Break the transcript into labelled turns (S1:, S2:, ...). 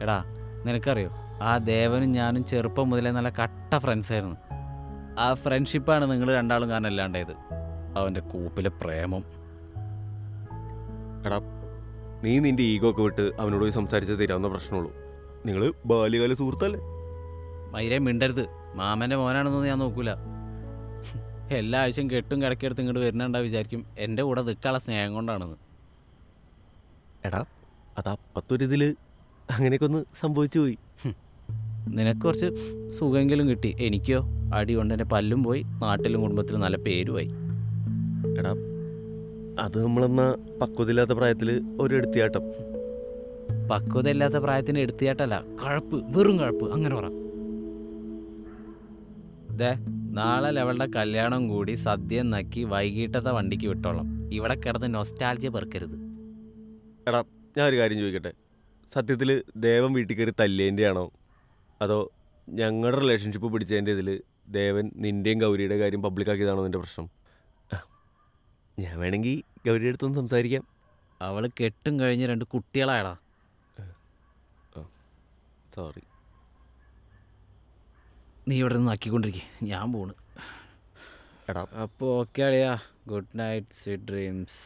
S1: എടാ നിനക്കറിയോ, ആ ദേവനും ഞാനും ചെറുപ്പം മുതലേ നല്ല കട്ട ഫ്രണ്ട്സായിരുന്നു. ആ ഫ്രണ്ട്ഷിപ്പാണ് നിങ്ങൾ രണ്ടാളും കാരണം അല്ലാണ്ടായത്. അവൻ്റെ കൂപ്പിലെ പ്രേമം.
S2: എടാ നീ നിന്റെ ഈഗോ ഒക്കെ വിട്ട് അവനോട് പോയി സംസാരിച്ച് തീരാവുന്ന പ്രശ്നമുള്ളൂ. നിങ്ങൾ ബാല്യകാല സുഹൃത്തല്ലേ?
S1: മൈരെ മിണ്ടരുത്. മാമൻ്റെ മോനാണെന്നൊന്നും ഞാൻ നോക്കൂല. എല്ലാ ആഴ്ചയും കെട്ടും കിടക്കിയെടുത്ത് ഇങ്ങോട്ട് വരുന്നുണ്ടാ വിചാരിക്കും എൻ്റെ കൂടെ നിൽക്കാനുള്ള സ്നേഹം കൊണ്ടാണെന്ന്.
S2: എടാ അത് അപ്പത്തൊരിതിൽ അങ്ങനെയൊക്കെ ഒന്ന് സംഭവിച്ചു പോയി.
S1: നിനക്ക് കുറച്ച് സുഖമെങ്കിലും കിട്ടി. എനിക്കോ അടി കൊണ്ട് എൻ്റെ പല്ലും പോയി, നാട്ടിലും കുടുംബത്തിലും നല്ല പേരുമായി.
S2: എടാ അത് നമ്മളെന്നാ പക്വതയില്ലാത്ത പ്രായത്തിൽ ഒരു എടുത്തിയാട്ടം.
S1: പക്വതയില്ലാത്ത പ്രായത്തിന് എടുത്തിയാട്ടല്ല, കഴപ്പ്, വെറും കഴപ്പ്, അങ്ങനെ പറ. ദേ, നാളെ ലെവളുടെ കല്യാണം കൂടി സദ്യ നക്കി വൈകിട്ടത്തെ വണ്ടിക്ക് വിട്ടോളാം. ഇവിടെ കിടന്ന് നൊസ്റ്റാൾജിയ പെറുക്കരുത്.
S2: എടാ ഞാൻ ഒരു കാര്യം ചോദിക്കട്ടെ, സത്യത്തിൽ ദേവൻ വീട്ടിൽ കയറി തല്ലേൻ്റെ ആണോ അതോ ഞങ്ങളുടെ റിലേഷൻഷിപ്പ് പിടിച്ചതിൻ്റെ ഇതിൽ ദേവൻ നിൻ്റെയും ഗൗരിയുടെ കാര്യം പബ്ലിക്കാക്കിയതാണോ നിൻ്റെ പ്രശ്നം? ഞാൻ വേണമെങ്കിൽ ഗൗരിയുടെ അടുത്തൊന്ന് സംസാരിക്കാം.
S1: അവള് കെട്ടും കഴിഞ്ഞ് 2 കുട്ടികളായടാ.
S2: സോറി.
S1: നീ ഇവിടെ നിന്ന് ആക്കിക്കൊണ്ടിരിക്കേ, ഞാൻ പോണ്.
S2: എടാ
S1: അപ്പോൾ ഓക്കെ അളിയാ, ഗുഡ് നൈറ്റ്, സ്വീറ്റ് ഡ്രീംസ്.